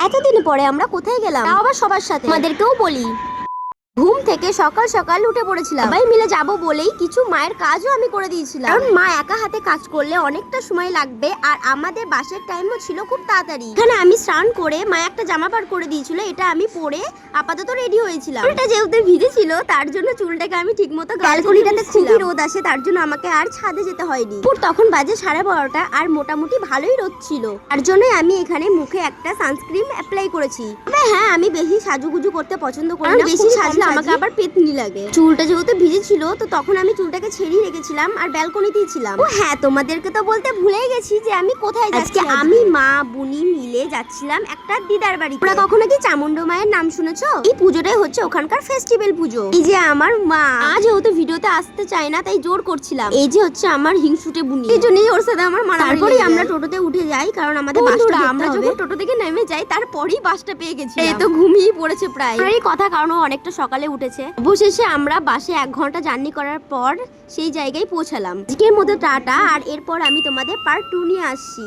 এতদিন পরে আমরা কোথায় গেলাম, তাও আবার সবার সাথে। আমাদেরকেও বলি, ঘুম থেকে সকাল সকাল উঠে পড়েছিলাম, সবাই মিলে যাব বলেই কিছু মায়ের কাজও আমি করে দিয়েছিলাম, কারণ মা একা হাতে কাজ করলে অনেকটা সময় লাগবে আর আমাদের বাসের টাইমও ছিল খুব তাড়াতাড়ি। এখানে আমি স্নান করে মা একটা জামা পার করে দিয়েছিল, এটা আমি পরে আপাতত রেডি হয়েছিলাম। এটা যেহেতু ভিজে ছিল তার জন্য চুলটাকে আমি ঠিকমতো ব্যালকনিটাতে খুবই রোদ আসে, তার জন্য আমাকে আর ছাদে যেতে হয়নি। তখন বাজে 12:30 আর মোটামুটি ভালোই রোদ ছিল, তার জন্যই আমি এখানে মুখে একটা সানস্ক্রিন অ্যাপ্লাই করেছি। তবে হ্যাঁ, আমি বেশি সাজুগুজু করতে পছন্দ করি না, বেশি সাজলে আমাকে আবার পেতনি লাগে। চুলটা যেহেতু ভিজে ছিল তো তখন আমি চুলটাকে ছেড়িয়ে রেখেছিলাম আর ব্যালকনিতেই ছিলাম। ও হ্যাঁ, তোমাদেরকে তো বলতে ভুলেই গেছি যে আমি কোথায় যাচ্ছি। আমি মা বুনি মিলে যাচ্ছিলাম একটা দিদার বাড়ি। তোমরা কখনো কি চামুন্ডা মায়ের নাম শুনেছো? এই পুজোটাই হচ্ছে ওখানকার ফেস্টিভ্যাল পুজো। এই যে আমার মা আজ যেহেতু ভিডিওতে আসতে চায় না তাই জোর করছিলাম। এই যে হচ্ছে আমার হিংসুটে বুনি, এই জন্যই ওর সাথে আমার মারামারি। তারপরেই আমরা টোটোতে উঠে যাই, কারণ আমাদের বাসটা আমরা যখন টোটো থেকে নেমে যাই তারপরেই বাসটা পেয়ে গেছি। এই তো ঘুমিয়ে পড়েছে প্রায়। এই কথা, কারণ অনেকটা সকালে উঠেছে। অবশেষে আমরা বাসে 1 ঘন্টা জার্নি করার পর সেই জায়গায় পৌঁছালাম। আজকের মতো টাটা, আর এরপর আমি তোমাদের পার্ট 2 নিয়ে আসছি।